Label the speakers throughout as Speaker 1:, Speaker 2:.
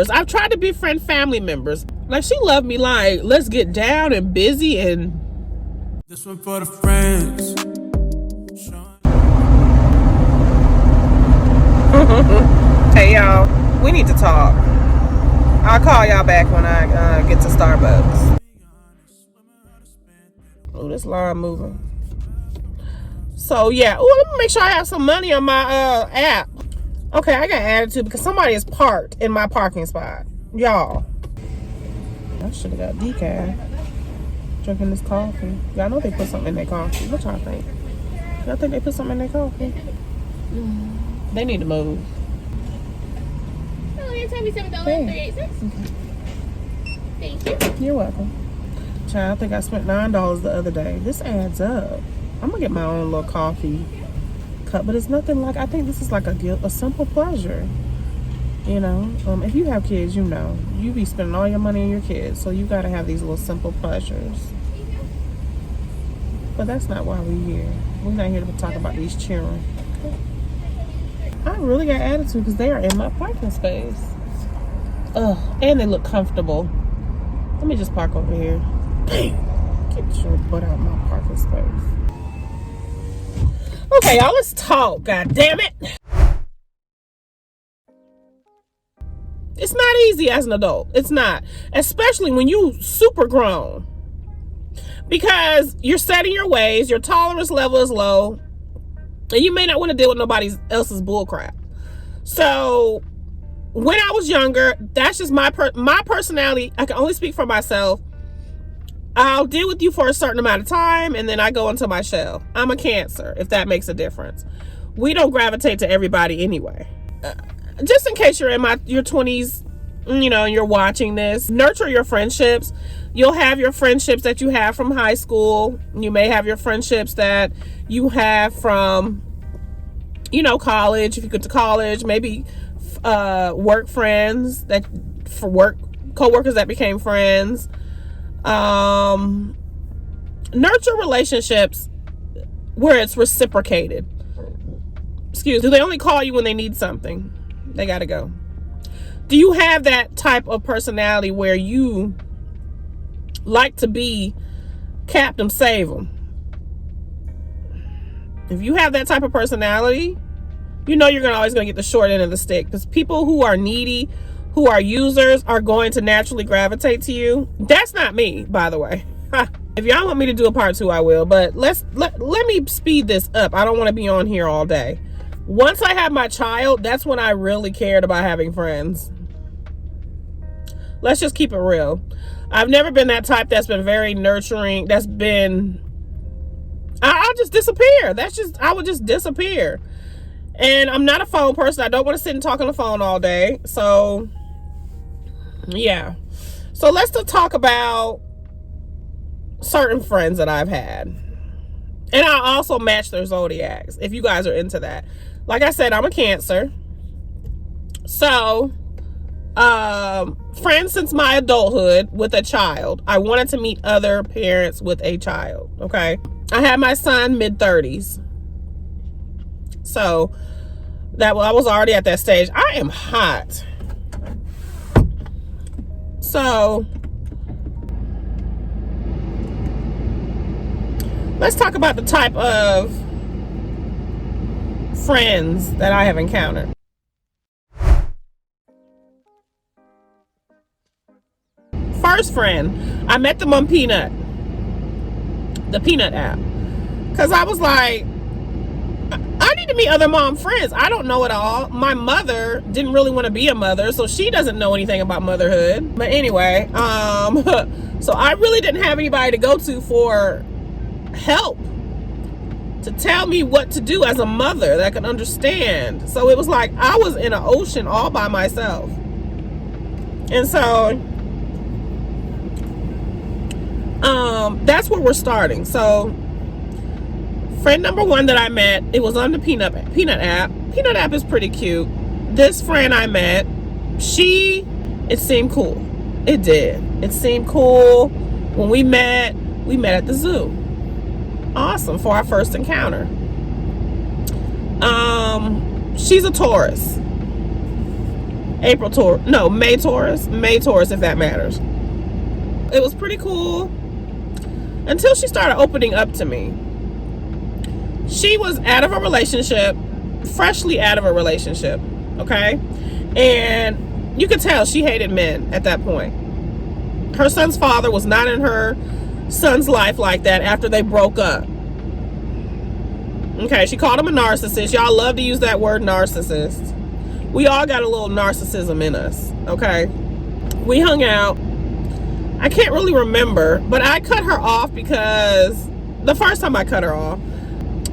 Speaker 1: I've tried to befriend family members. Like, she loved me like, let's get down and busy and...
Speaker 2: This one for the friends.
Speaker 1: Hey, y'all. We need to talk. I'll call y'all back when I get to Starbucks. Oh, this line moving. So, yeah. Oh, let me make sure I have some money on my app. Okay, I got attitude because somebody is parked in my parking spot. Y'all. I should have got decaf. Drinking this coffee. Y'all know they put something in their coffee. What y'all think? Y'all think they put something in their coffee? They need to move.
Speaker 3: Oh, you're telling me $7.38. Thank you.
Speaker 1: You're welcome. Child, I think I spent $9 the other day. This adds up. I'm gonna get my own little coffee cup, but it's nothing like, I think this is like a simple pleasure. You know, if you have kids, you know, you be spending all your money on your kids, so you gotta have these little simple pleasures. But that's not why we're here. We're not here to talk about these children. I really got attitude because they are in my parking space. Ugh, and they look comfortable. Let me just park over here. Dang, get your butt out of my parking space. Okay, y'all, let's talk. God damn it. It's not easy as an adult. It's not. Especially when you super grown. Because you're set in your ways, your tolerance level is low, and you may not want to deal with nobody else's bullcrap. So, when I was younger, that's just my personality. I can only speak for myself. I'll deal with you for a certain amount of time, and then I go into my shell. I'm a Cancer, if that makes a difference. We don't gravitate to everybody anyway. Just in case you're in your 20s, you know, and you're watching this, nurture your friendships. You'll have your friendships that you have from high school. You may have your friendships that you have from, you know, college. If you go to college, maybe work friends that for work, co-workers that became friends. Nurture relationships where it's reciprocated. Do they only call you when they need something? They gotta go. Do you have that type of personality where you like to be Captain Save 'em? If you have that type of personality, you know you're always gonna get the short end of the stick, because people who are needy, who are users, are going to naturally gravitate to you. That's not me, by the way. If y'all want me to do a part 2, I will, but let me speed this up. I don't want to be on here all day. Once I had my child, that's when I really cared about having friends. Let's just keep it real. I've never been that type that's been very nurturing. That's been, I'll just disappear. I would just disappear. And I'm not a phone person. I don't want to sit and talk on the phone all day. So, yeah. So let's talk about certain friends that I've had. And I also match their zodiacs, if you guys are into that. Like I said, I'm a Cancer. So, friends since my adulthood with a child. I wanted to meet other parents with a child, okay? I had my son mid-30s. So, I was already at that stage. I am hot. So, let's talk about the type of friends that I have encountered. First friend, I met them on Peanut, the Peanut app, because I was like, I need to meet other mom friends. I don't know it all. My mother didn't really want to be a mother, so she doesn't know anything about motherhood. But anyway, so I really didn't have anybody to go to for help, to tell me what to do as a mother that could understand. So it was like I was in an ocean all by myself. And so that's where we're starting. So friend number 1 that I met, it was on the Peanut app. Peanut app is pretty cute. This friend I met, it seemed cool. It did. It seemed cool. When we met at the zoo. Awesome, for our first encounter. She's a Taurus. May Taurus, if that matters. It was pretty cool until she started opening up to me. She was out of a relationship, freshly out of a relationship, okay? And you could tell she hated men at that point. Her son's father was not in her son's life like that after they broke up. Okay, she called him a narcissist. Y'all love to use that word, narcissist. We all got a little narcissism in us, okay? We hung out. I can't really remember, but I cut her off because the first time I cut her off,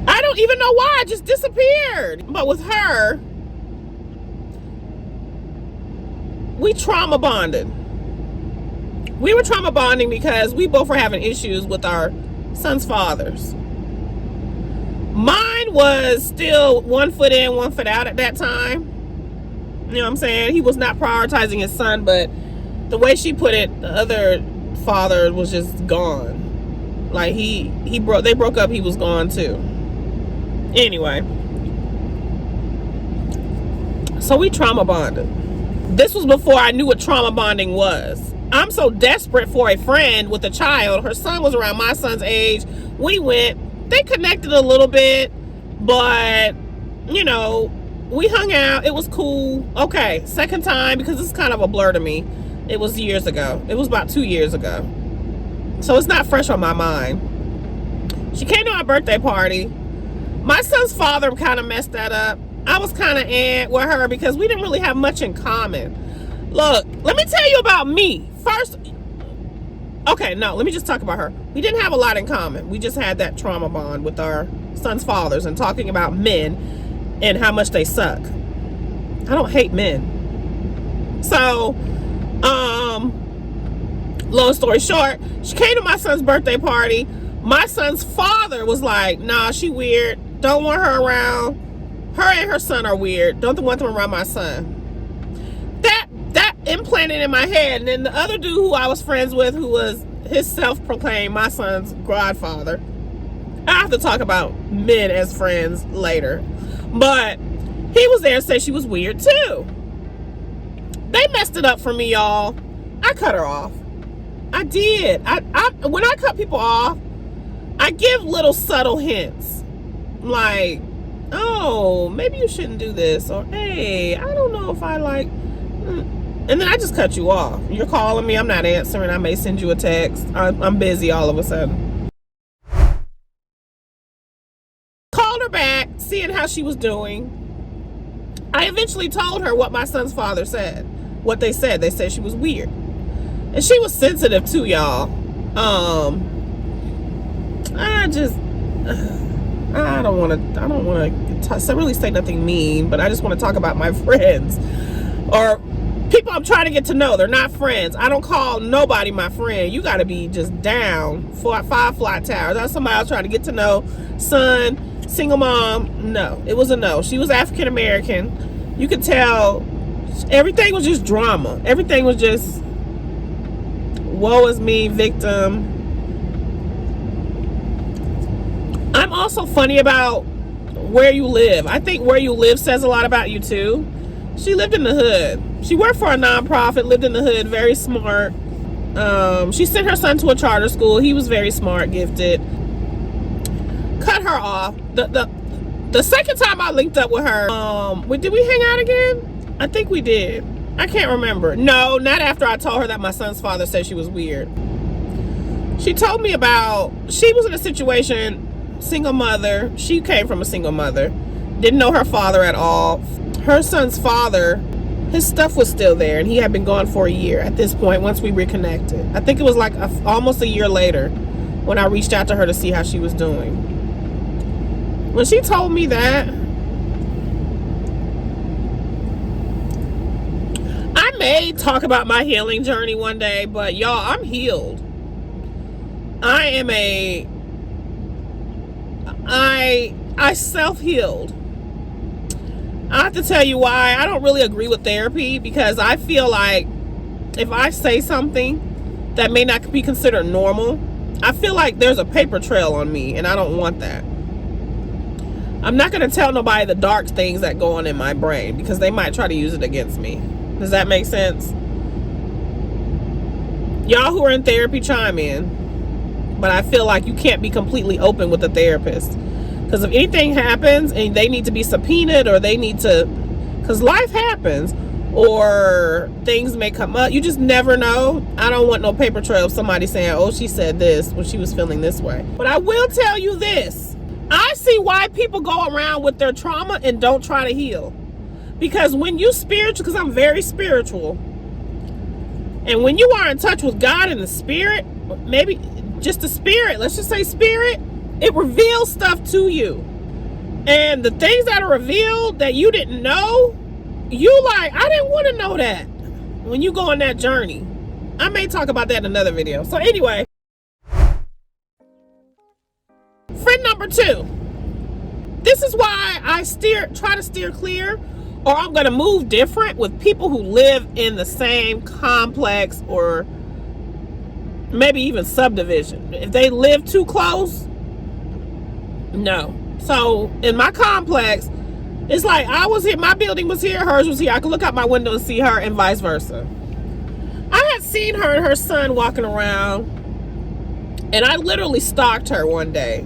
Speaker 1: I don't even know why, I just disappeared. But with her, we trauma bonded. We were trauma bonding because we both were having issues with our son's fathers. Mine was still 1 foot in, 1 foot out at that time. You know what I'm saying? He was not prioritizing his son, but the way she put it, the other father was just gone. Like they broke up, he was gone too. Anyway, so we trauma bonded. This was before I knew what trauma bonding was. I'm so desperate for a friend with a child. Her son was around my son's age. They connected a little bit, but you know, we hung out. It was cool. Okay, second time, because it's kind of a blur to me. It was years ago. It was about 2 years ago. So it's not fresh on my mind. She came to my birthday party. My son's father kind of messed that up. I was kind of with her because we didn't really have much in common. Look, let me tell you about me. First, okay, no, let me just talk about her. We didn't have a lot in common. We just had that trauma bond with our son's fathers and talking about men and how much they suck. I don't hate men. So, long story short, she came to my son's birthday party. My son's father was like, nah, she weird. Don't want her around. Her and her son are weird. Don't want them around my son. That implanted in my head. And then the other dude who I was friends with, who was his self-proclaimed my son's godfather. I have to talk about men as friends later. But he was there and said she was weird too. They messed it up for me, y'all. I cut her off. I did. When I cut people off, I give little subtle hints. Like, oh, maybe you shouldn't do this. Or, hey, I don't know if I like... And then I just cut you off. You're calling me, I'm not answering. I may send you a text. I'm busy all of a sudden. Called her back, seeing how she was doing. I eventually told her what my son's father said. What they said. They said she was weird. And she was sensitive too, y'all. I don't want to really say nothing mean, but I just want to talk about my friends or people I'm trying to get to know. They're not friends. I don't call nobody my friend. You got to be just down for 5 flat towers. That's somebody I was trying to get to know. Son, single mom. No, it was a no. She was African American. You could tell everything was just drama. Everything was just woe is me, victim. I'm also funny about where you live. I think where you live says a lot about you too. She lived in the hood. She worked for a nonprofit, lived in the hood, very smart. She sent her son to a charter school. He was very smart, gifted. Cut her off. The second time I linked up with her, did we hang out again? I think we did. I can't remember. No, not after I told her that my son's father said she was weird. She told me about, she was in a situation, single mother. She came from a single mother. Didn't know her father at all. Her son's father, his stuff was still there, and he had been gone for a year at this point once we reconnected. I think it was like almost a year later when I reached out to her to see how she was doing. When she told me that, I may talk about my healing journey one day, but y'all, I'm healed. I self-healed. I have to tell you why I don't really agree with therapy, because I feel like if I say something that may not be considered normal, I feel like there's a paper trail on me, and I don't want that. I'm not going to tell nobody the dark things that go on in my brain, because they might try to use it against me. Does that make sense? Y'all who are in therapy, chime in. But I feel like you can't be completely open with the therapist. Because if anything happens and they need to be subpoenaed, or they need to, because life happens, or things may come up, you just never know. I don't want no paper trail of somebody saying, oh, she said this when she was feeling this way. But I will tell you this. I see why people go around with their trauma and don't try to heal. Because when you spiritual, because I'm very spiritual, and when you are in touch with God and the spirit, maybe just the spirit, let's just say spirit, it reveals stuff to you. And the things that are revealed that you didn't know, you like, I didn't want to know that when you go on that journey. I may talk about that in another video. So anyway, friend number 2. This is why I try to steer clear, or I'm going to move different with people who live in the same complex or maybe even subdivision. If they live too close, no. So in my complex, it's like I was here, my building was here, hers was here. I could look out my window and see her, and vice versa. I had seen her and her son walking around, and I literally stalked her one day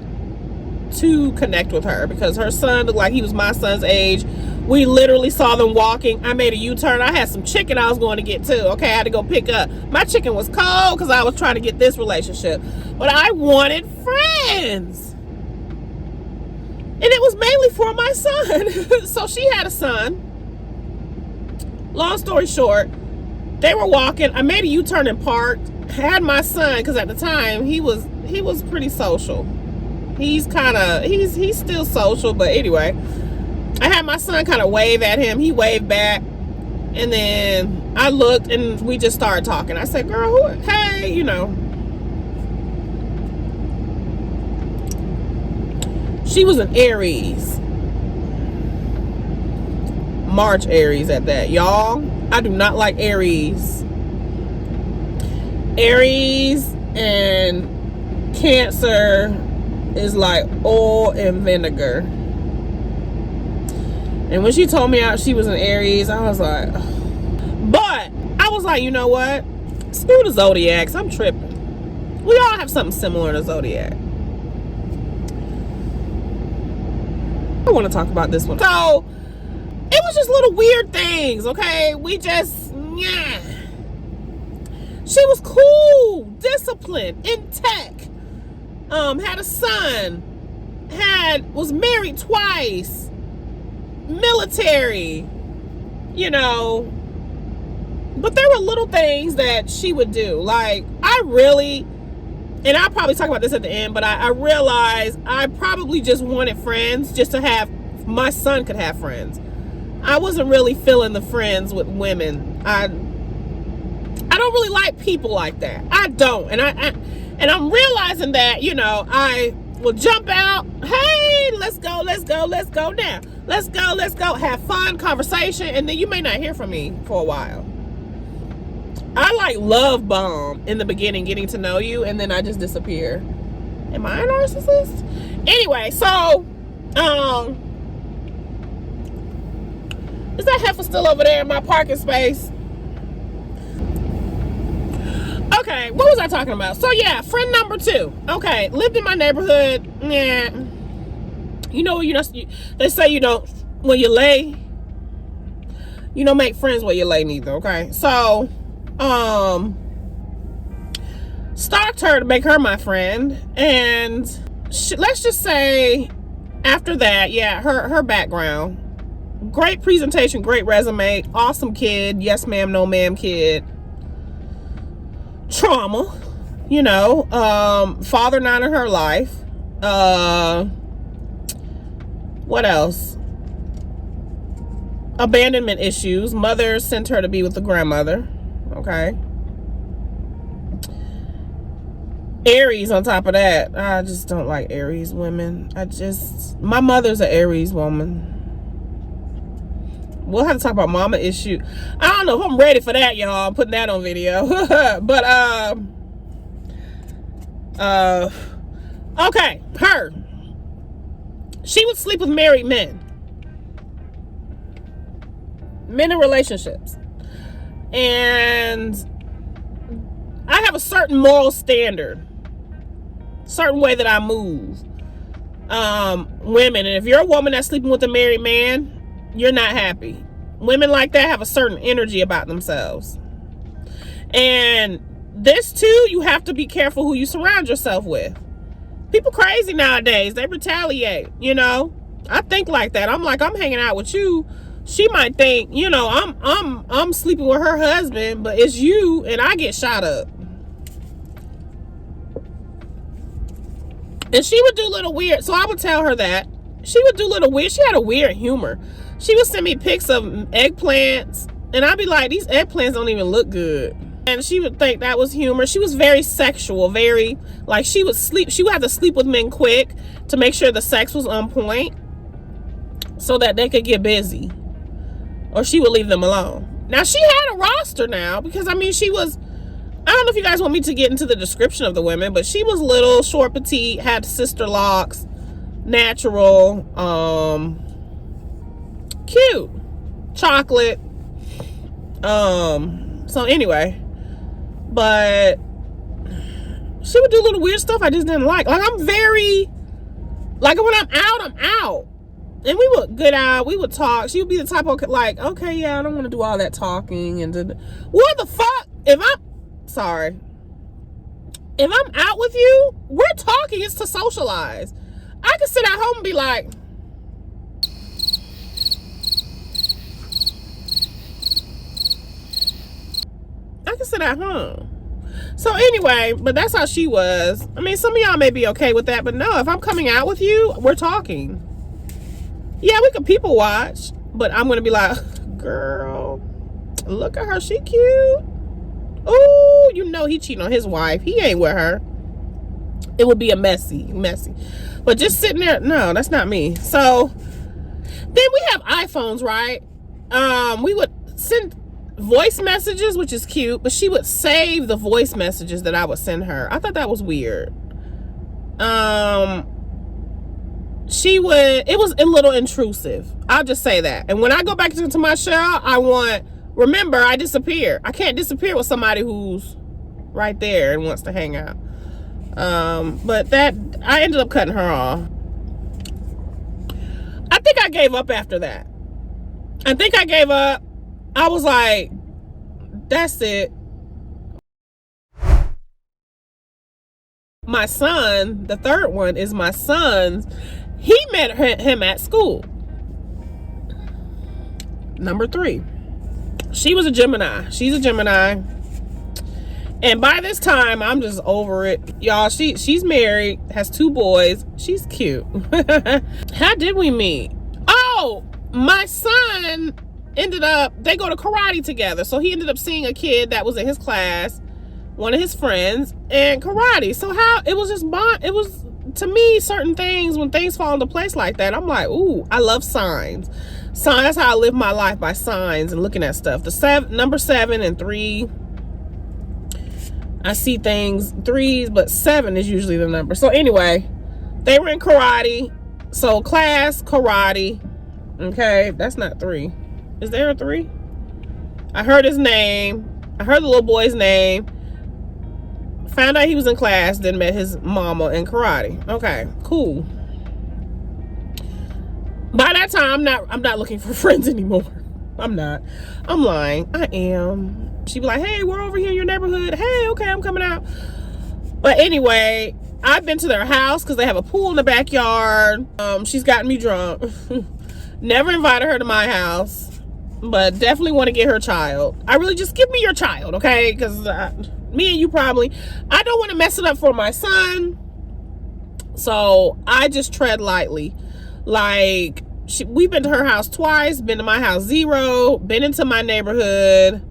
Speaker 1: to connect with her because her son looked like he was my son's age. We literally saw them walking. I made a U-turn. I had some chicken I was going to get too. Okay, I had to go pick up. My chicken was cold because I was trying to get this relationship. But I wanted friends. And it was mainly for my son. So she had a son. Long story short, they were walking. I made a U-turn and parked. Had my son, because at the time he was pretty social. He's still social, but anyway. I had my son kind of wave at him. He waved back. And then I looked and we just started talking. I said, girl, hey, you know. She was an Aries. March Aries at that. Y'all, I do not like Aries. Aries and Cancer is like oil and vinegar. And when she told me out she was an Aries, I was like, ugh. But I was like, you know what? Screw the zodiacs. I'm tripping. We all have something similar to zodiac. I want to talk about this one. So it was just little weird things, okay? We just, yeah. She was cool, disciplined, in tech. Had a son. Was married twice. Military, you know. But there were little things that she would do. Like, I really, and I'll probably talk about this at the end, but I realized I probably just wanted friends just to have, my son could have friends. I wasn't really feeling the friends with women. I don't really like people like that. I don't. And I'm realizing that, you know, I will jump out. Hey, let's go now. Let's go. Have fun, conversation, and then you may not hear from me for a while. I like love bomb in the beginning, getting to know you, and then I just disappear. Am I a narcissist? Anyway, so, is that heifer still over there in my parking space? Okay, what was I talking about? So yeah, friend number 2. Okay, lived in my neighborhood. Yeah. You know, they say you don't, when you lay, you don't make friends where you lay neither, okay? So, stalked her to make her my friend. And let's just say, after that, yeah, her background. Great presentation, great resume, awesome kid, yes ma'am, no ma'am kid. Trauma, you know, father not in her life. What else? Abandonment issues. Mother sent her to be with the grandmother. Okay. Aries on top of that. I just don't like Aries women. My mother's an Aries woman. We'll have to talk about mama issue. I don't know if I'm ready for that, y'all. I'm putting that on video. But, okay. Her. She would sleep with married men. Men in relationships. And I have a certain moral standard, certain way that I move. Women, and if you're a woman that's sleeping with a married man, you're not happy. Women like that have a certain energy about themselves. And this too, you have to be careful who you surround yourself with. People crazy nowadays. They retaliate, you know. I think like that. I'm like, I'm hanging out with you. She might think, you know, I'm sleeping with her husband, but it's you, and I get shot up. And she would do little weird, so I would tell her that. She would do little weird, she had a weird humor. She would send me pics of eggplants, and I'd be like, these eggplants don't even look good. And she would think that was humor. She was very sexual, very, like, she would have to sleep with men quick to make sure the sex was on point so that they could get busy. Or she would leave them alone. Now, she had a roster now, because, I mean, she was, I don't know if you guys want me to get into the description of the women, but she was little, short, petite, had sister locks, natural, cute, chocolate. So anyway, but she would do little weird stuff I just didn't like. Like, I'm very, like, when I'm out, I'm out. And we would get out, we would talk. She would be the type of, like, okay, yeah, I don't want to do all that talking. And what the fuck? If I'm out with you, we're talking. It's to socialize. I can sit at home and be like, I can sit at home. So anyway, but that's how she was. I mean, some of y'all may be okay with that, but no, if I'm coming out with you, we're talking. Yeah, we could people watch, but I'm gonna be like, girl, look at her, she cute. Oh, you know he cheating on his wife. He ain't with her. It would be a messy. But just sitting there, no, that's not me. So then we have iPhones, right? We would send voice messages, which is cute, but she would save the voice messages that I would send her. I thought that was weird. It was a little intrusive. I'll just say that. And when I go back into my shell, remember, I disappear. I can't disappear with somebody who's right there and wants to hang out. But I ended up cutting her off. I think I gave up after that. I think I gave up. I was like, that's it. My son, the third one, is my son's. He met him at school. Number 3. She was a Gemini. She's a Gemini. And by this time, I'm just over it. Y'all, she's married, has 2 boys. She's cute. How did we meet? Oh, my son they go to karate together. So he ended up seeing a kid that was in his class, one of his friends, and karate. So it was just it was, to me, certain things, when things fall into place like that, I'm like, ooh, I love signs. That's how I live my life, by signs and looking at stuff. Number 7 and 3, I see things, 3s, but 7 is usually the number. So anyway, they were in karate. So class, karate. Okay, that's not 3. Is there a 3? I heard his name. I heard the little boy's name. Found out he was in class, then met his mama in karate. Okay, cool. By that time, I'm not looking for friends anymore. I'm not. I'm lying. I am. She'd be like, hey, we're over here in your neighborhood. Hey, okay, I'm coming out. But anyway, I've been to their house because they have a pool in the backyard. She's gotten me drunk. Never invited her to my house, but definitely want to get her child. I really just give me your child, okay? Because me and you probably, I don't want to mess it up for my son. So I just tread lightly. Like, we've been to her house twice, been to my house 0, been into my neighborhood.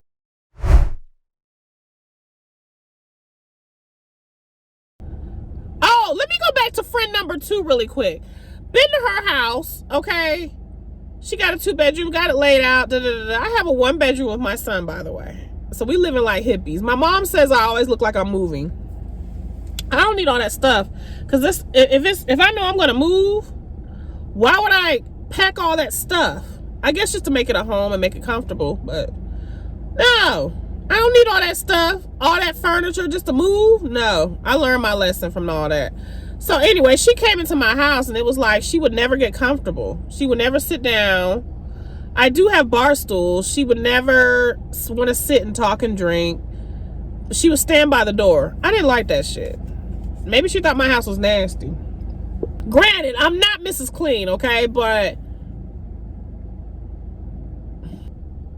Speaker 1: Oh, let me go back to friend number 2 really quick. Been to her house, okay? She got a 2-bedroom, got it laid out. I have a 1-bedroom with my son, by the way. So we living like hippies. My mom says I always look like I'm moving. I don't need all that stuff, because if I know I'm gonna move, why would I pack all that stuff? I guess just to make it a home and make it comfortable. But No, I don't need all that stuff, all that furniture just to move. No, I learned my lesson from all that. So anyway, she came into my house and it was like she would never get comfortable. She would never sit down. I do have bar stools. She would never want to sit and talk and drink. She would stand by the door. I didn't like that shit. Maybe she thought my house was nasty. Granted, I'm not Mrs. Clean, okay? But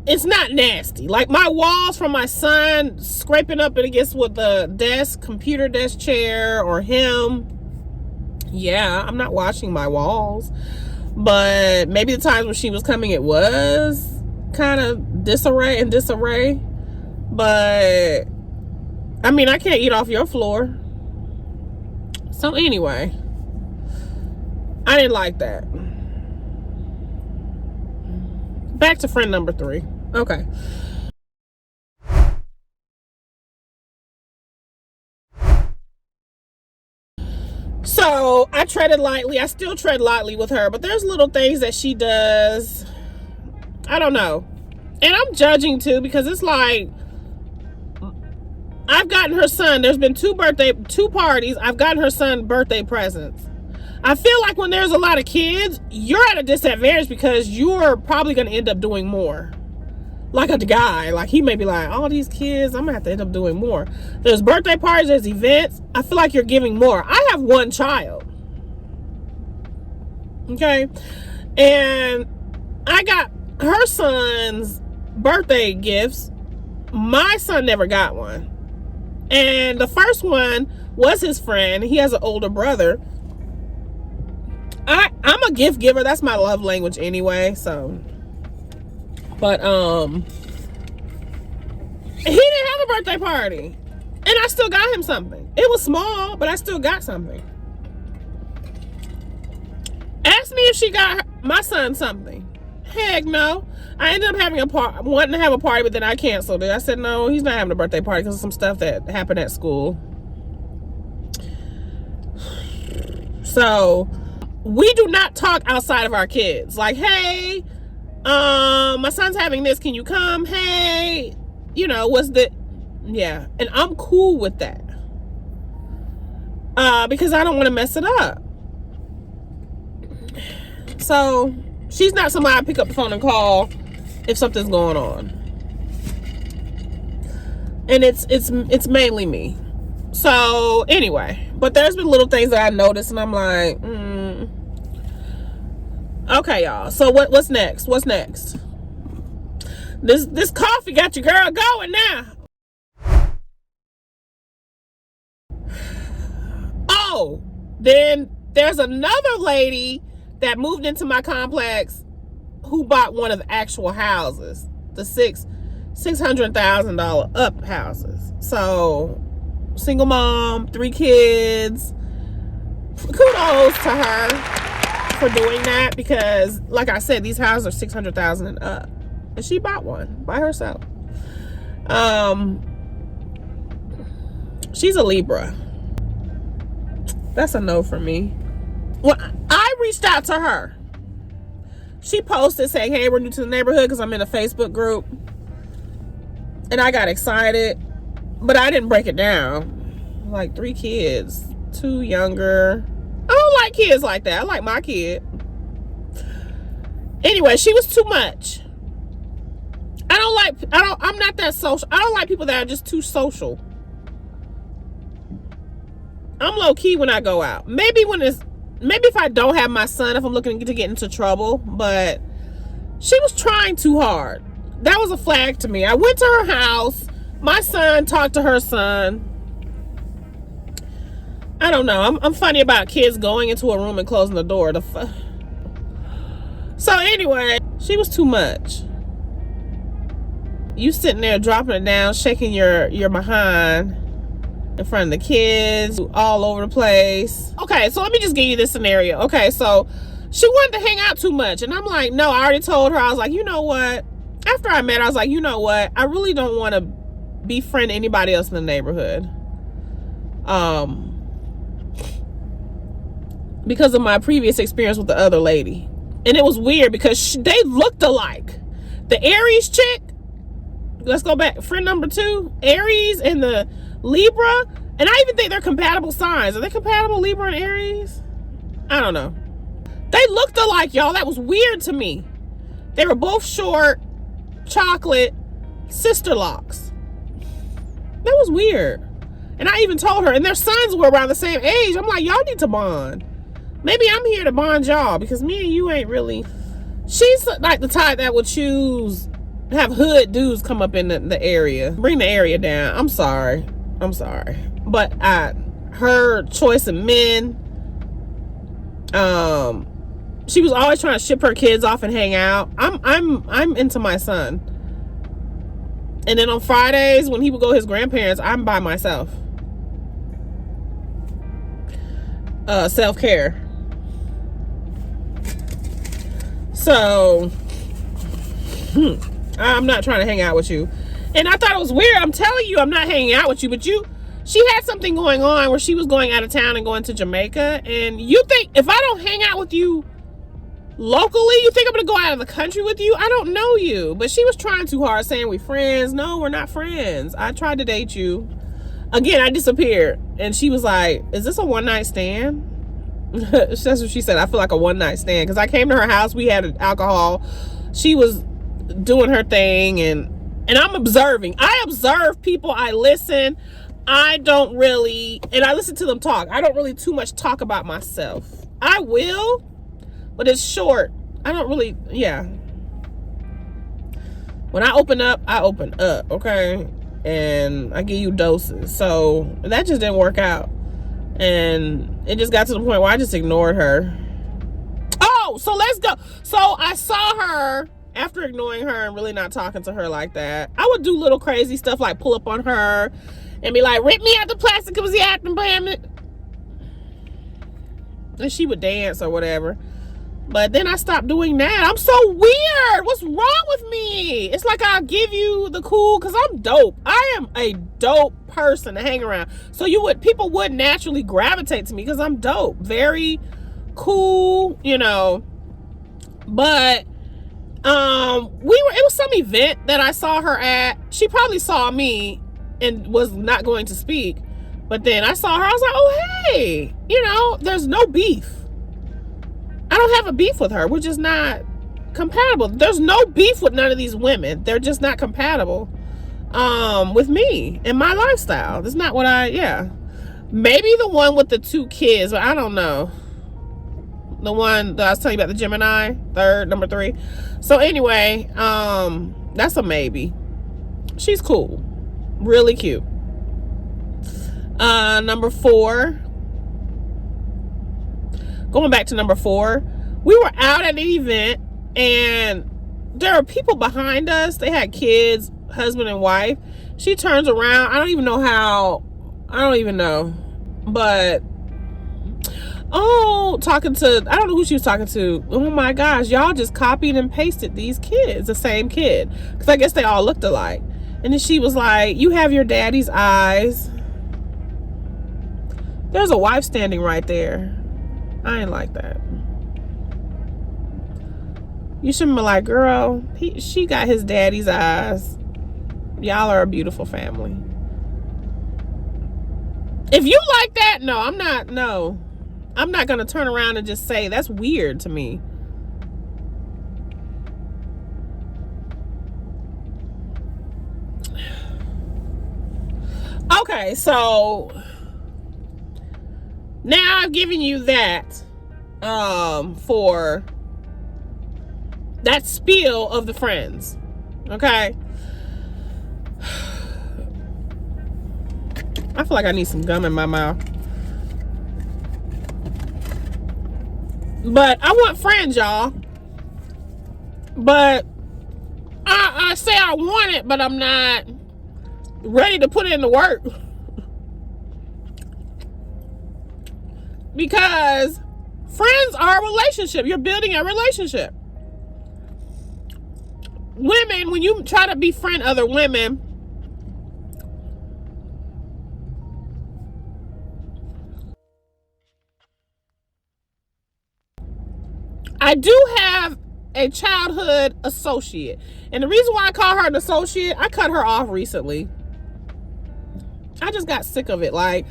Speaker 1: it's not nasty. Like my walls from my son scraping up against with the desk, computer desk chair, or him. Yeah, I'm not washing my walls. But maybe the times when she was coming, it was kind of disarray. But I mean, I can't eat off your floor. So anyway, I didn't like that. Back to friend number 3. Okay. So I treaded lightly. I still tread lightly with her, but there's little things that she does. I don't know. And I'm judging too, because it's like, I've gotten her son, there's been 2 parties. I've gotten her son birthday presents. I feel like when there's a lot of kids, you're at a disadvantage because you're probably going to end up doing more. Like a guy, like he may be like, all these kids, I'm gonna have to end up doing more. There's birthday parties, there's events. I feel like you're giving more. I have 1 child. Okay. And I got her son's birthday gifts. My son never got one. And the first one was his friend. He has an older brother. I'm a gift giver. That's my love language anyway. So, but he didn't have a birthday party, and I still got him something. It was small, but I still got something. Ask me if she got my son something. Heck no. I ended up having wanting to have a party, but then I canceled it. I said no, he's not having a birthday party because of some stuff that happened at school. So we do not talk outside of our kids. Like, hey, my son's having this. Can you come? Hey, you know, yeah. And I'm cool with that. Because I don't want to mess it up. So she's not somebody I pick up the phone and call if something's going on. And it's mainly me. So anyway, but there's been little things that I noticed and I'm like, okay, y'all. So what's next? What's next? This coffee got your girl going now. Oh, then there's another lady that moved into my complex who bought one of the actual houses, the $600,000 up houses. So single mom, 3 kids. Kudos to her for doing that, because like I said, these houses are $600,000 and up, and she bought one by herself. She's a Libra. That's a no for me. Well, I reached out to her. She posted saying, hey, we're new to the neighborhood, because I'm in a Facebook group. And I got excited, but I didn't break it down. Like 3 kids, 2 younger. I don't like kids like that. I like my kid. Anyway, she was too much. I'm not that social. I don't like people that are just too social. I'm low key when I go out. Maybe if I don't have my son, if I'm looking to get into trouble, but she was trying too hard. That was a flag to me. I went to her house. My son talked to her son. I don't know. I'm funny about kids going into a room and closing the door. So anyway, she was too much. You sitting there dropping it down, shaking your behind in front of the kids, all over the place. Okay, so let me just give you this scenario. Okay, so she wanted to hang out too much, and I'm like, no, I already told her. I was like, you know what? After I met her, I was like, you know what? I really don't want to befriend anybody else in the neighborhood. Because of my previous experience with the other lady. And it was weird because they looked alike. The Aries chick, let's go back. Friend number 2, Aries and the Libra. And I even think they're compatible signs. Are they compatible, Libra and Aries? I don't know. They looked alike, y'all. That was weird to me. They were both short, chocolate, sister locks. That was weird. And I even told her, and their sons were around the same age. I'm like, y'all need to bond. Maybe I'm here to bond y'all, because me and you ain't really. She's like the type that would have hood dudes come up in the area, bring the area down. I'm sorry. But her choice of men, she was always trying to ship her kids off and hang out. I'm into my son. And then on Fridays when he would go with his grandparents, I'm by myself. Self-care. So I'm not trying to hang out with you. And I thought it was weird. I'm telling you, I'm not hanging out with you, but she had something going on where she was going out of town and going to Jamaica. And you think if I don't hang out with you locally, you think I'm gonna go out of the country with you? I don't know you. But she was trying too hard, saying we friends. No, we're not friends. I tried to date you. Again, I disappeared. And she was like, is this a one-night stand? That's what she said. I feel like a one-night stand. Because I came to her house. We had alcohol. She was doing her thing. And I'm observing. I observe people. I listen. I don't really, and I listen to them talk. I don't really too much talk about myself. I will, but it's short. I don't really, yeah. When I open up, okay? And I give you doses. So that just didn't work out. And it just got to the point where I just ignored her. Oh, so let's go. So I saw her after ignoring her and really not talking to her like that. I would do little crazy stuff like pull up on her and be like, rip me out the plastic because you acting brand. And she would dance or whatever. But then I stopped doing that. I'm so weird. What's wrong with me? It's like I'll give you the cool because I'm dope. I am a dope person to hang around. So people would naturally gravitate to me because I'm dope. Very cool, you know. But it was some event that I saw her at. She probably saw me and was not going to speak. But then I saw her. I was like, oh, hey, you know, there's no beef. I don't have a beef with her. We're just not compatible. There's no beef with none of these women. They're just not compatible with me and my lifestyle. That's not what maybe the one with the 2 kids, but I don't know. The one that I was telling you about, the Gemini, number 3. So anyway, that's a maybe. She's cool. Really cute. Number 4. Going back to number 4, we were out at an event and there are people behind us. They had kids, husband and wife. She turns around. I don't even know. But, I don't know who she was talking to. Oh my gosh, y'all just copied and pasted these kids, the same kid. Because I guess they all looked alike. And then she was like, you have your daddy's eyes. There's a wife standing right there. I ain't like that. You shouldn't be like, girl, she got his daddy's eyes. Y'all are a beautiful family. If you like that, I'm not gonna turn around and just say, that's weird to me. Okay, so now I've given you that for that spiel of the friends. Okay. I feel like I need some gum in my mouth. But I want friends, y'all. But I say I want it, but I'm not ready to put in the work. Because friends are a relationship. You're building a relationship. Women, when you try to befriend other women, I do have a childhood associate. And the reason why I call her an associate, I cut her off recently. I just got sick of it. Like,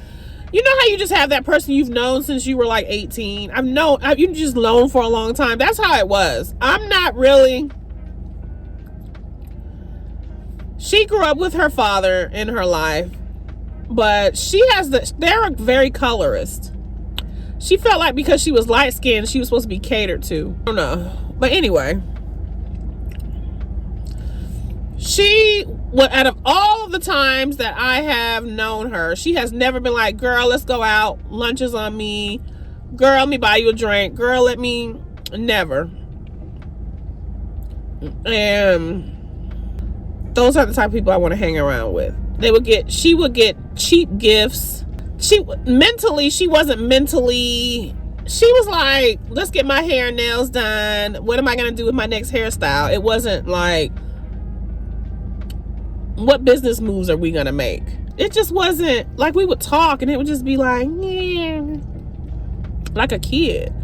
Speaker 1: you know how you just have that person you've known since you were like 18? You've just known for a long time. That's how it was. I'm not really. She grew up with her father in her life, but they're very colorist. She felt like because she was light skinned, she was supposed to be catered to. I don't know. But anyway, out of all of the times that I have known her, she has never been like, girl, let's go out. Lunch is on me. Girl, let me buy you a drink. Girl, never. And those are the type of people I want to hang around with. She would get cheap gifts. She was like, let's get my hair and nails done. What am I going to do with my next hairstyle? It wasn't like, what business moves are we going to make? It just wasn't like, we would talk and it would just be like, yeah, like a kid.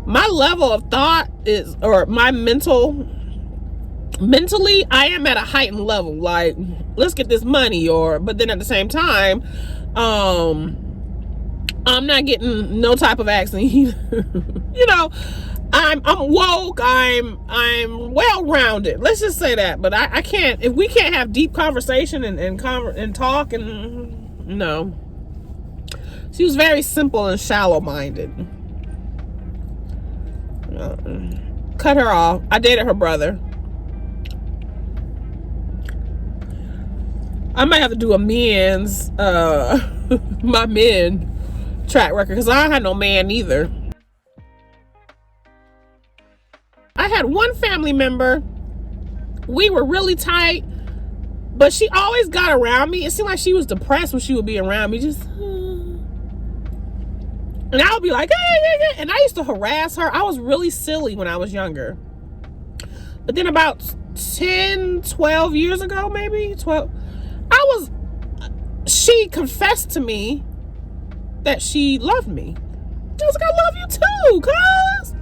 Speaker 1: My level of thought mentally, I am at a heightened level. Like, let's get this money, but then at the same time, I'm not getting no type of accent either. You know, I'm woke. I'm well-rounded. Let's just say that. But I can't, if we can't have deep conversation and talk, and no. She was very simple and shallow-minded. Cut her off. I dated her brother. I might have to do a my men track record, because I don't have no man either. I had one family member, we were really tight, but she always got around me. It seemed like she was depressed when she would be around me, just and I would be like, hey. And I used to harass her. I was really silly when I was younger. But then about 10, 12 years ago, maybe 12, she confessed to me that she loved me. I was like, I love you too, cuz.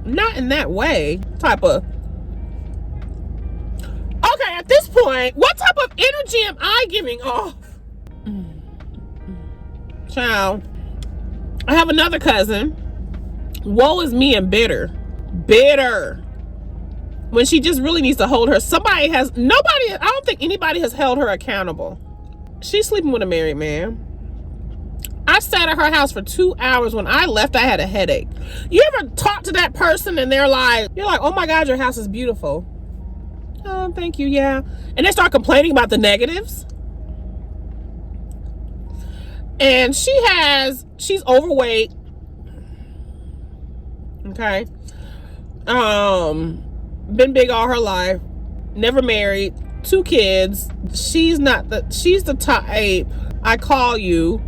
Speaker 1: Not in that way. Type of. Okay, at this point, what type of energy am I giving off? Child. I have another cousin. Woe is me and bitter. When she just really needs to hold her. I don't think anybody has held her accountable. She's sleeping with a married man. I sat at her house for 2 hours. When I left, I had a headache. You ever talk to that person and you're like, oh my God, your house is beautiful. Oh, thank you, yeah. And they start complaining about the negatives. And she's overweight. Okay. Been big all her life. Never married. 2 kids. She's the type, I call you.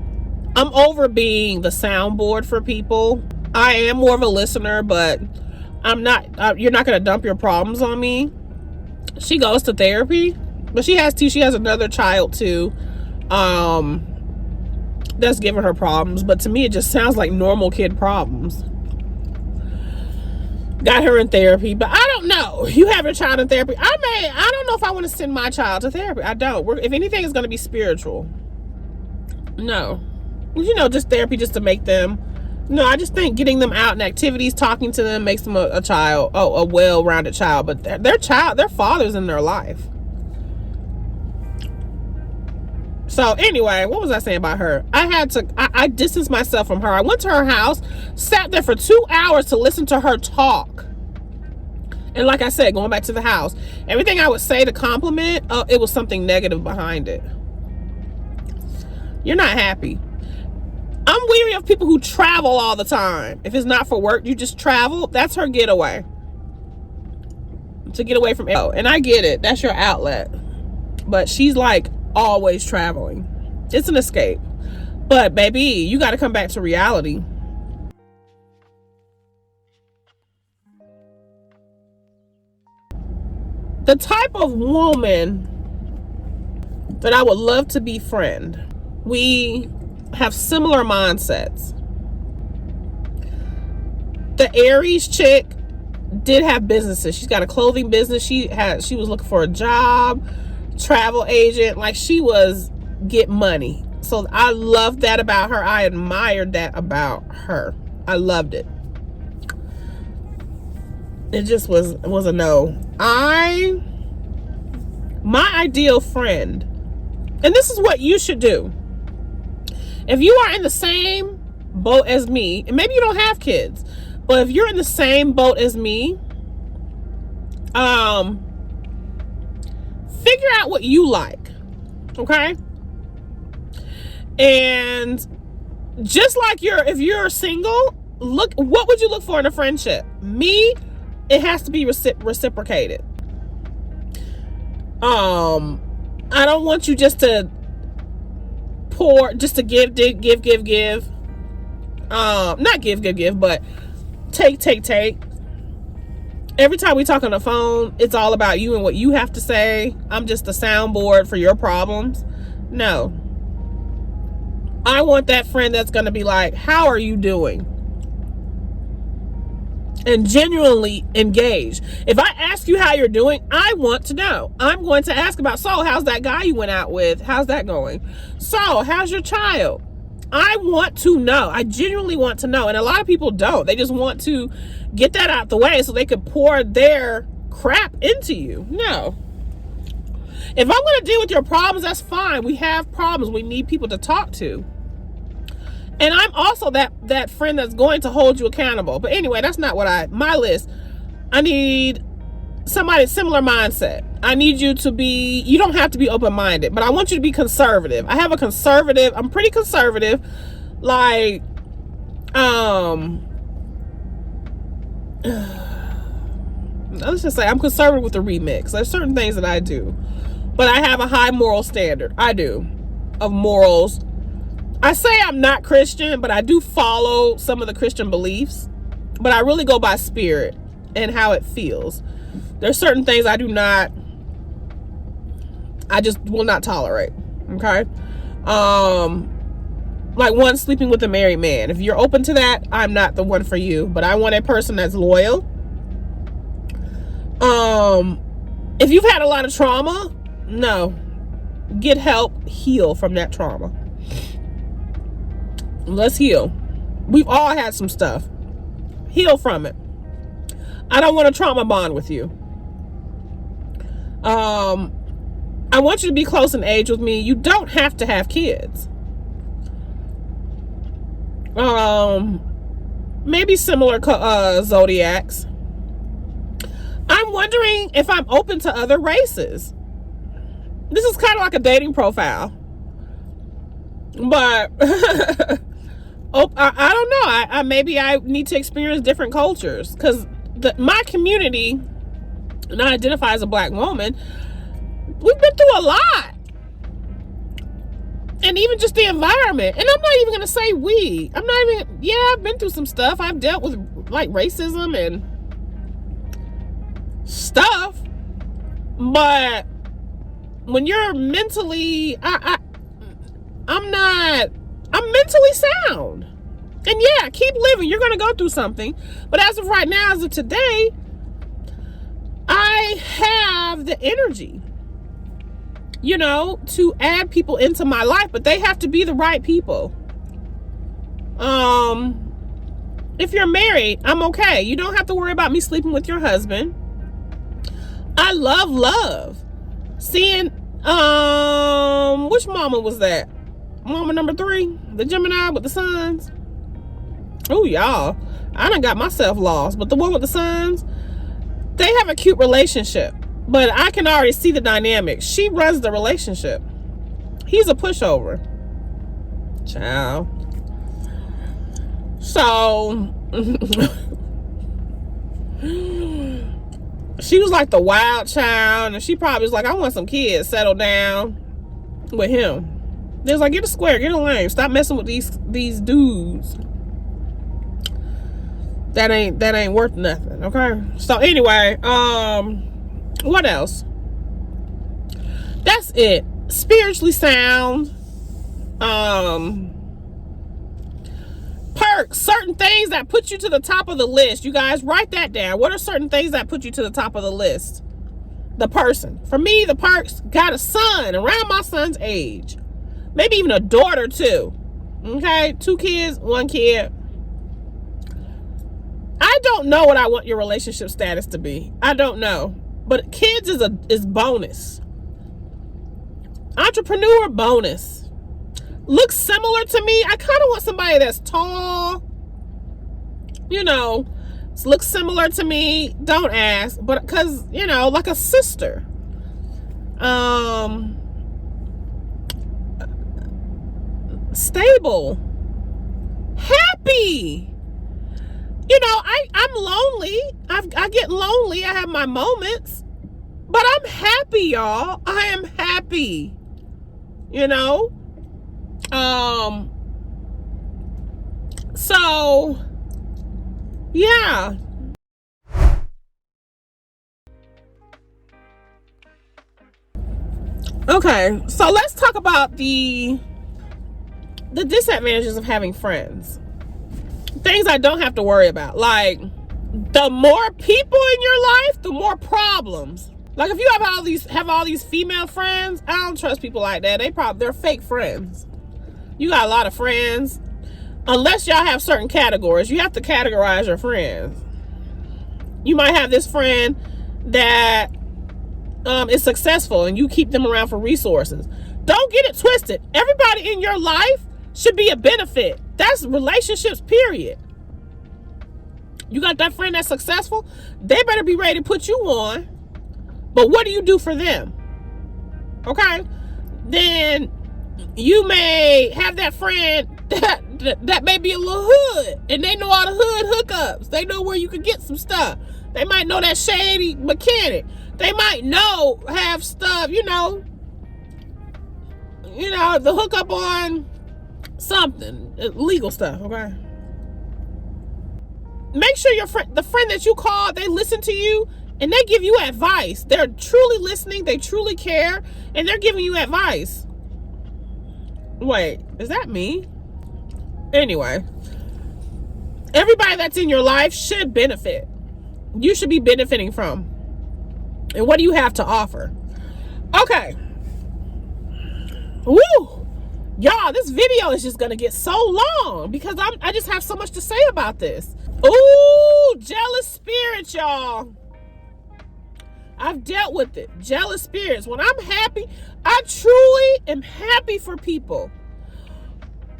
Speaker 1: I'm over being the soundboard for people. I am more of a listener, but I'm not, you're not going to dump your problems on me. She goes to therapy, but she has another child too. That's giving her problems, but to me it just sounds like normal kid problems. Got her in therapy, but I don't know. You have your child in therapy. I don't know if I want to send my child to therapy. I don't. If anything, it's going to be spiritual. No. Just therapy just to make them. No, I just think getting them out in activities, talking to them makes them a child, a well-rounded child. But their father's in their life. So anyway, what was I saying about her? I distanced myself from her. I went to her house, sat there for 2 hours to listen to her talk. And like I said, going back to the house, everything I would say to compliment, it was something negative behind it. You're not happy. I'm weary of people who travel all the time. If it's not for work, you just travel. That's her getaway. To get away from it. And I get it. That's your outlet. But she's like always traveling. It's an escape. But baby, you got to come back to reality. The type of woman that I would love to befriend. We have similar mindsets. The Aries chick did have businesses. She's got a clothing business. She was looking for a job, travel agent. Like, she was get money. So I loved that about her. I admired that about her. I loved it. It just was a no. My ideal friend, and this is what you should do. If you are in the same boat as me, and maybe you don't have kids, but if you're in the same boat as me, figure out what you like, okay? And just like if you're single, look, what would you look for in a friendship? Me, it has to be reciprocated. I don't want you just to pour, just to give. Not give, but take. Every time we talk on the phone, it's all about you and what you have to say. I'm just a soundboard for your problems. No. I want that friend that's going to be like, how are you doing? And genuinely engage. If I ask you how you're doing, I want to know. I'm going to ask about, so how's that guy you went out with? How's that going? So how's your child? I want to know. I genuinely want to know. And a lot of people don't. They just want to get that out the way so they could pour their crap into you. No. If I'm going to deal with your problems, that's fine. We have problems. We need people to talk to. And I'm also that friend that's going to hold you accountable. But anyway, that's not my list. I need somebody similar mindset. I need you to be, you don't have to be open-minded, but I want you to be conservative. I'm pretty conservative. Like, let's just say I'm conservative with the remix. There's certain things that I do, but I have a high moral standard. I do, of morals. I say I'm not Christian, but I do follow some of the Christian beliefs, but I really go by spirit and how it feels. There's certain things I just will not tolerate. Okay. Like one, sleeping with a married man. If you're open to that, I'm not the one for you, but I want a person that's loyal. If you've had a lot of trauma, no, get help, heal from that trauma. Let's heal. We've all had some stuff. Heal from it. I don't want a trauma bond with you. I want you to be close in age with me. You don't have to have kids. Maybe similar zodiacs. I'm wondering if I'm open to other races. This is kind of like a dating profile, but I don't know. Maybe I need to experience different cultures, because my community, and I identify as a black woman, we've been through a lot. And even just the environment. And I'm not even going to say we. I've been through some stuff. I've dealt with like racism and stuff. But when you're mentally, I'm mentally sound. And yeah, keep living. You're going to go through something. But as of right now, as of today, I have the energy, to add people into my life, but they have to be the right people. If you're married, I'm okay. You don't have to worry about me sleeping with your husband. I love. Seeing, which mama was that? Mama number 3, the Gemini with the sons. Oh, y'all, I done got myself lost. But the one with the sons, they have a cute relationship, but I can already see the dynamic. She runs the relationship. He's a pushover. Child. So, she was like the wild child, and she probably was like, I want some kids, settle down with him. They was like, get a square, get a lane, stop messing with these dudes. That ain't worth nothing, okay? So anyway, what else? That's it. Spiritually sound. perks, certain things that put you to the top of the list. You guys, write that down. What are certain things that put you to the top of the list? The person. For me, the perks, got a son around my son's age. Maybe even a daughter too. Okay, 2 kids, 1 kid. I don't know what I want your relationship status to be. I don't know. But kids is bonus. Entrepreneur, bonus. Looks similar to me. I kind of want somebody that's tall. You know, looks similar to me. Don't ask. But because, you know, like a sister. Stable. Happy. You know, I'm lonely. I get lonely. I have my moments. But I'm happy, y'all. I am happy. You know? So, yeah. Okay, so let's talk about the disadvantages of having friends. Things I don't have to worry about. Like, the more people in your life, the more problems. Like, if you have all these female friends, I don't trust people like that. They're fake friends. You got a lot of friends. Unless y'all have certain categories, you have to categorize your friends. You might have this friend that is successful and you keep them around for resources. Don't get it twisted. Everybody in your life should be a benefit. That's relationships, period. You got that friend that's successful, they better be ready to put you on. But what do you do for them? Okay? Then you may have that friend that may be a little hood, and they know all the hood hookups. They know where you can get some stuff. They might know that shady mechanic. They might have stuff, you know, the hookup on something, legal stuff, okay? Make sure the friend that you call, they listen to you and they give you advice. They're truly listening, they truly care, and they're giving you advice. Wait, is that me? Anyway, everybody that's in your life should benefit. You should be benefiting from. And what do you have to offer? Okay. Woo! Y'all, this video is just gonna get so long because I just have so much to say about this. Ooh, jealous spirits, y'all. I've dealt with it. Jealous spirits. When I'm happy, I truly am happy for people.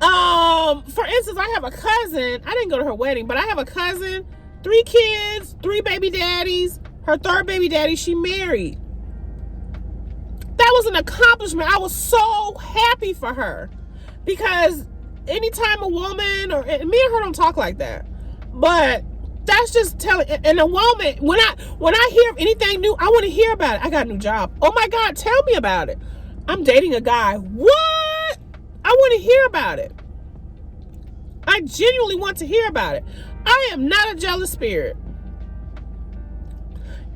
Speaker 1: For instance, I have a cousin. I didn't go to her wedding, but I have a cousin, 3 kids, 3 baby daddies. Her 3rd baby daddy, she married. That was an accomplishment. I was so happy for her. Because anytime a woman, me and her don't talk like that. But that's just telling. And a woman, when I hear of anything new, I want to hear about it. I got a new job. Oh my God, tell me about it. I'm dating a guy. What? I want to hear about it. I genuinely want to hear about it. I am not a jealous spirit.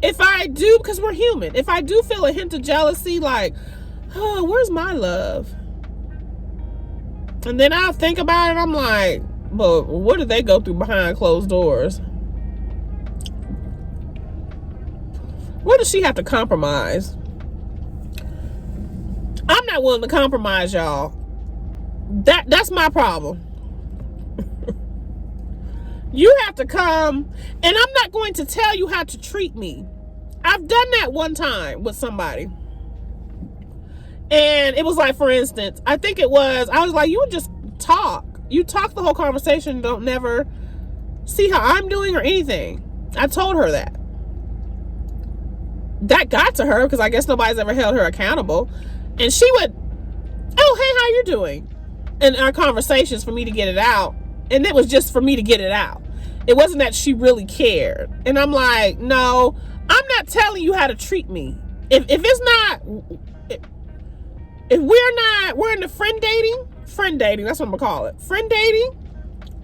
Speaker 1: If I do, because we're human, if I do feel a hint of jealousy, like, oh, where's my love? And then I'll think about it, I'm like, but what did they go through behind closed doors? What does she have to compromise? I'm not willing to compromise, y'all. That's my problem. You have to come, and I'm not going to tell you how to treat me. I've done that one time with somebody. And it was like, for instance, I was like, you would just talk. You talk the whole conversation, don't never see how I'm doing or anything. I told her that. That got to her because I guess nobody's ever held her accountable. And she would, oh, hey, how you doing? In our conversations for me to get it out. And it was just for me to get it out. It wasn't that she really cared. And I'm like, no, I'm not telling you how to treat me. If it's not, if we're in the friend dating, that's what I'm gonna call it. Friend dating,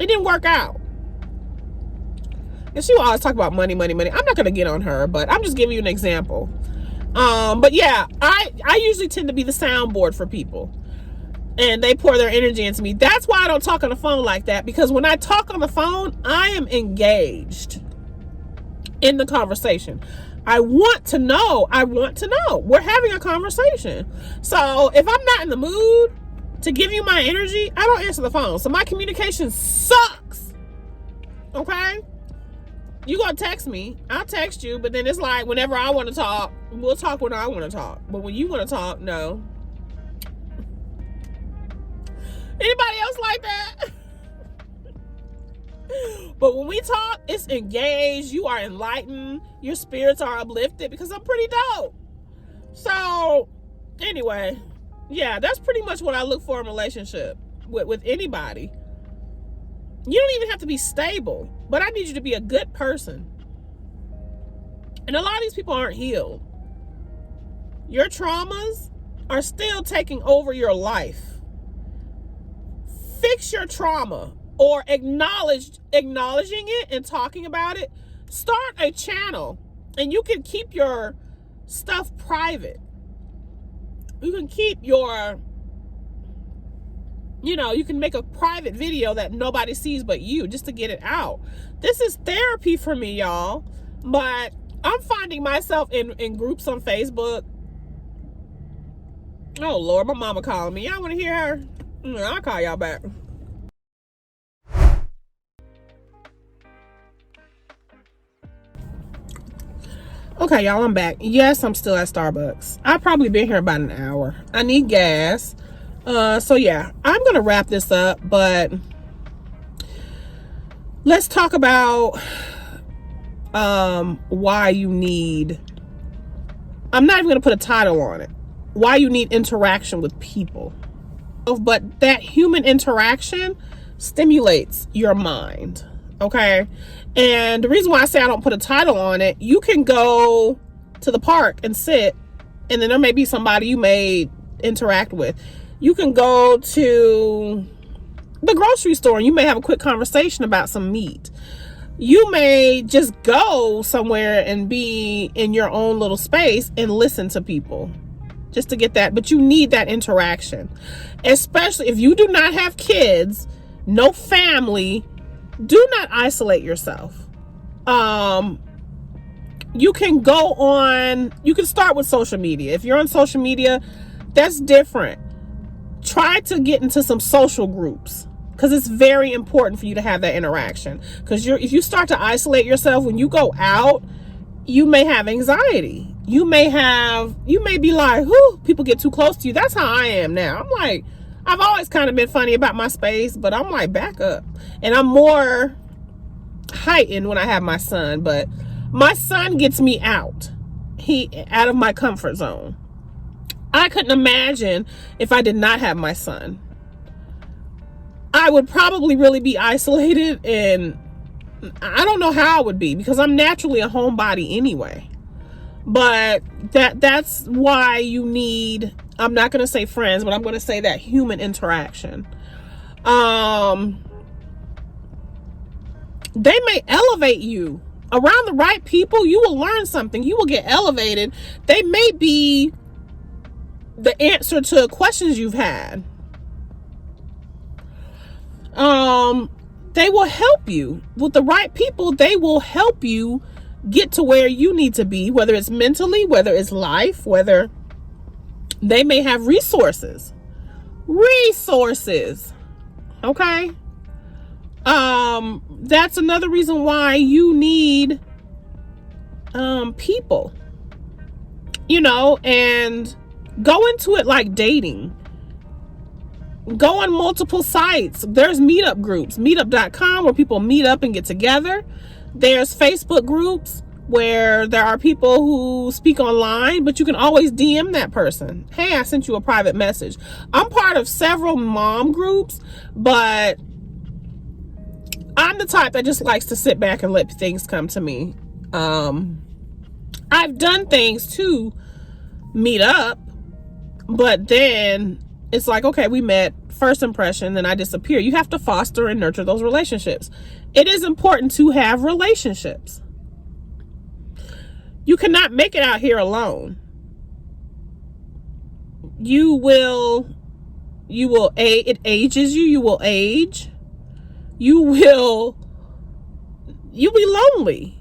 Speaker 1: it didn't work out. And she will always talk about money. I'm not gonna get on her, but I'm just giving you an example. But yeah, I usually tend to be the soundboard for people. and they pour their energy into me. That's why I don't talk on the phone like that, because when I talk on the phone, I am engaged in the conversation. I want to know. We're having a conversation. So if I'm not in the mood to give you my energy, I don't answer the phone. So my communication sucks. Okay? You gonna text me, I'll text you, but then it's like whenever I want to talk, we'll talk when I want to talk. But when you want to talk, no. Anybody else like that? But when we talk, it's engaged. You are enlightened. Your spirits are uplifted because I'm pretty dope. So anyway, yeah, that's pretty much what I look for in a relationship with anybody. You don't even have to be stable, but I need you to be a good person. And a lot of these people aren't healed. Your traumas are still taking over your life. Fix your trauma, or acknowledging it and talking about it. Start a channel, and you can keep your stuff private. You can keep your, you can make a private video that nobody sees but you, just to get it out. This is therapy for me, y'all. But I'm finding myself in groups on Facebook. Oh Lord, my mama calling me. Y'all want to hear her? I'll call y'all back. Okay, y'all, I'm back. Yes, I'm still at Starbucks. I've probably been here about an hour. I need gas. So yeah, I'm gonna wrap this up, but let's talk about why you need, I'm not even gonna put a title on it, why you need interaction with people. But that human interaction stimulates your mind, okay? And the reason why I say I don't put a title on it, you can go to the park and sit, and then there may be somebody you may interact with. You can go to the grocery store and you may have a quick conversation about some meat. You may just go somewhere and be in your own little space and listen to people just to get that. But you need that interaction, especially if you do not have kids, no family. Do not isolate yourself. You can you can start with social media. If you're on social media, that's different. Try to get into some social groups, because it's very important for you to have that interaction. Because if you start to isolate yourself when you go out, you may have anxiety. You may be like, whoo, people get too close to you. That's how I am now. I'm like, I've always kind of been funny about my space, but I'm like, back up. And I'm more heightened when I have my son, but my son gets me out of my comfort zone. I couldn't imagine if I did not have my son. I would probably really be isolated, and I don't know how I would be, because I'm naturally a homebody anyway. But that's why you need, I'm not going to say friends, but I'm going to say that human interaction. They may elevate you. Around the right people, you will learn something. You will get elevated. They may be the answer to questions you've had. They will help you. With the right people, they will help you get to where you need to be, whether it's mentally, whether it's life, whether they may have resources. Okay? That's another reason why you need people, and go into it like dating. Go on multiple sites. There's meetup groups, meetup.com, where people meet up and get together. There's Facebook groups where there are people who speak online, but you can always DM that person. Hey, I sent you a private message. I'm part of several mom groups, but I'm the type that just likes to sit back and let things come to me. I've done things to meet up, but then it's like, okay, we met, first impression, then I disappear. You have to foster and nurture those relationships. It is important to have relationships. You cannot make it out here alone. You will it ages you. You will age. You'll be lonely.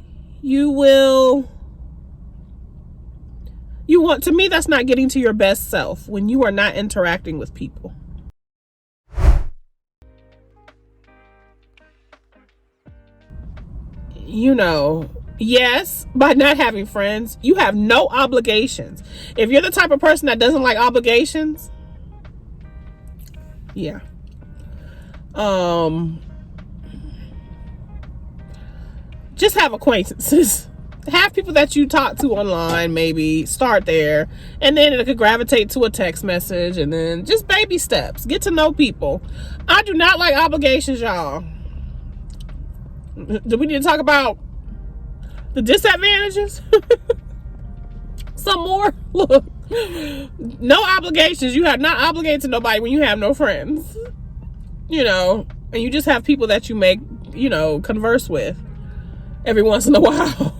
Speaker 1: To me, that's not getting to your best self when you are not interacting with people. Yes, by not having friends, you have no obligations. If you're the type of person that doesn't like obligations, yeah. Just have acquaintances. Have people that you talk to online, maybe start there, and then it could gravitate to a text message, and then just baby steps. Get to know people. I do not like obligations, y'all. Do we need to talk about the disadvantages? Some more? Look, no obligations. You have not obligated to nobody when you have no friends. And you just have people that you make, converse with every once in a while.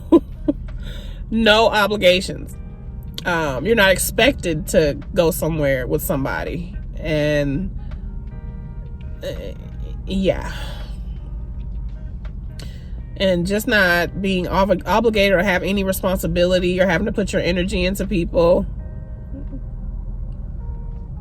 Speaker 1: No obligations. You're not expected to go somewhere with somebody. And yeah. And just not being obligated or have any responsibility or having to put your energy into people.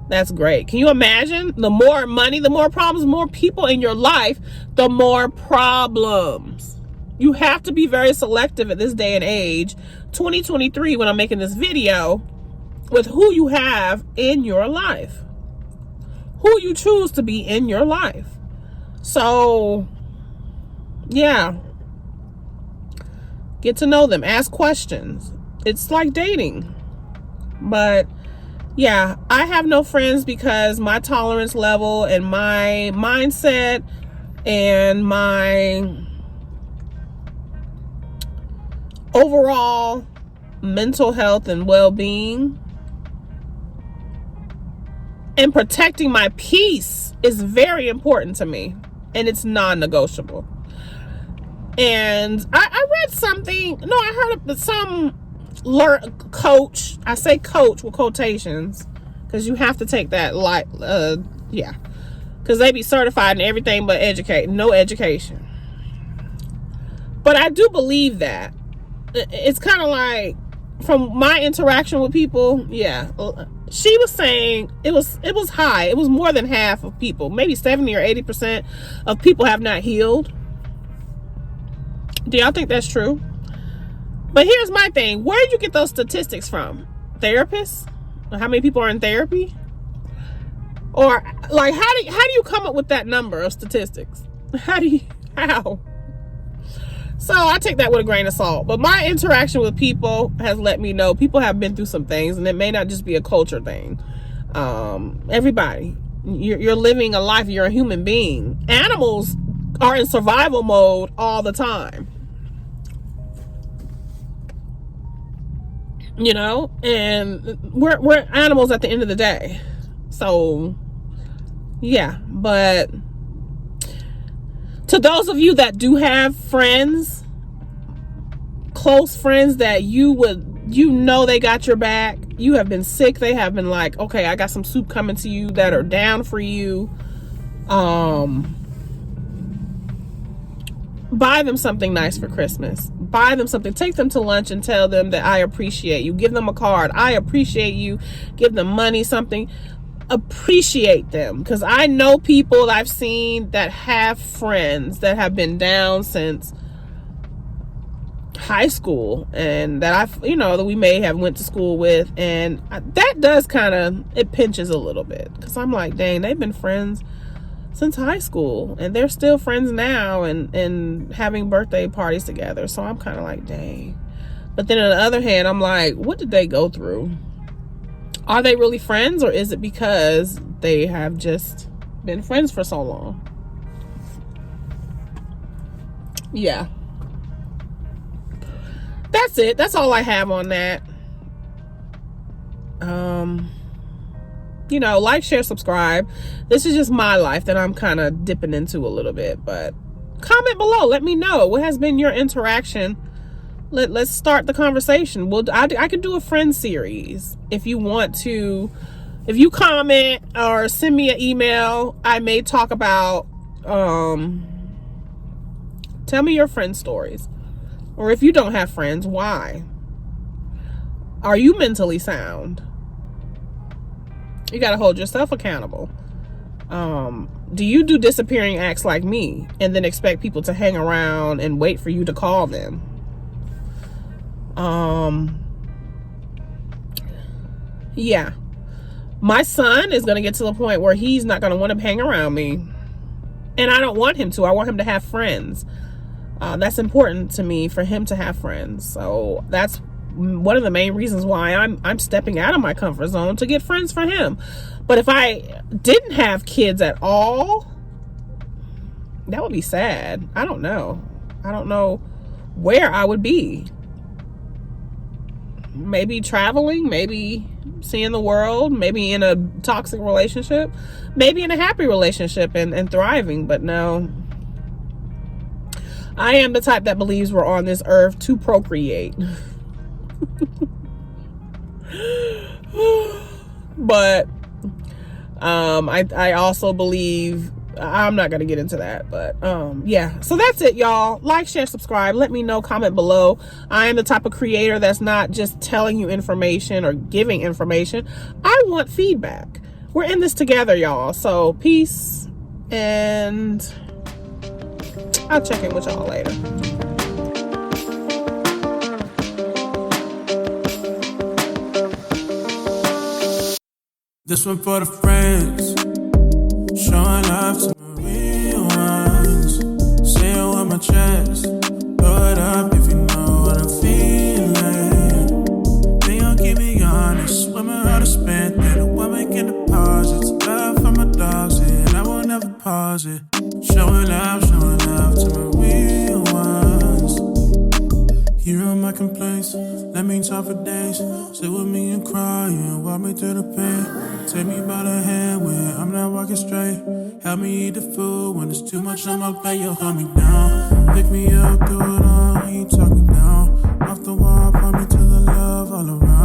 Speaker 1: That's great. Can you imagine? The more money, the more problems, more people in your life, the more problems. You have to be very selective at this day and age, 2023, when I'm making this video, with who you have in your life. Who you choose to be in your life. So, yeah. Get to know them. Ask questions. It's like dating. But yeah, I have no friends because my tolerance level and my mindset and my overall mental health and well-being and protecting my peace is very important to me, and it's non-negotiable. And I read something, I heard of some coach, I say coach with quotations because you have to take that because they be certified in everything but no education. But I do believe that it's kind of like, from my interaction with people, yeah, she was saying it was high. It was more than half of people, maybe 70 or 80% of people have not healed. Do y'all think that's true? But here's my thing. Where did you get those statistics from? Therapists? How many people are in therapy? Or like, how do you come up with that number of statistics? How? So I take that with a grain of salt. But my interaction with people has let me know people have been through some things, and it may not just be a culture thing. Everybody, you're living a life. You're a human being. Animals are in survival mode all the time. And we're animals at the end of the day. So yeah, but to those of you that do have friends, close friends that they got your back, you have been sick, they have been like, okay, I got some soup coming to you, that are down for you, buy them something nice for Christmas. Buy them something. Take them to lunch and tell them that I appreciate you. Give them a card. I appreciate you. Give them money, something. Appreciate them. Because I know people that I've seen that have friends that have been down since high school, and that that we may have went to school with, and that does it pinches a little bit, because I'm like, dang, they've been friends since high school and they're still friends now and having birthday parties together. So I'm kind of like, dang. But then on the other hand, I'm like, what did they go through? Are they really friends, or is it because they have just been friends for so long? Yeah. That's it. That's all I have on that. Like, share, subscribe. This is just my life that I'm kind of dipping into a little bit, but comment below. Let me know what has been your interaction. Let's start the conversation. I could do a friend series if you want to If you comment or send me an email, I may talk about, tell me your friend stories. Or if you don't have friends, why? Are you mentally sound? You got to hold yourself accountable. Do you do disappearing acts like me and then expect people to hang around and wait for you to call them? Yeah. My son is going to get to the point where he's not going to want to hang around me. And I don't want him to. I want him to have friends. That's important to me, for him to have friends. So that's one of the main reasons why I'm stepping out of my comfort zone, to get friends for him. But if I didn't have kids at all, that would be sad. I don't know. I don't know where I would be. Maybe traveling, maybe seeing the world, maybe in a toxic relationship, maybe in a happy relationship and thriving. But no, I am the type that believes we're on this earth to procreate. But I also believe, I'm not going to get into that, but yeah. So that's it, y'all. Like, share, subscribe. Let me know, comment below. I am the type of creator that's not just telling you information or giving information. I want feedback. We're in this together, y'all. So peace, and I'll check in with y'all later.
Speaker 2: This one for the friends, showing love to my real ones. Say it with my chest, blow it up if you know what I'm feeling. They gon' keep me honest, swimming out of spent. They the one making deposits, love from my dogs, and I will never pause it. Showing love to my real ones. Here on my complaints, let me talk for days. Sit with me and cry and walk me through the pain. Take me by the hand when I'm not walking straight. Help me eat the food when it's too much on my plate. You'll hold me down, pick me up through it all. You talk me down, off the wall, point me to the love all around.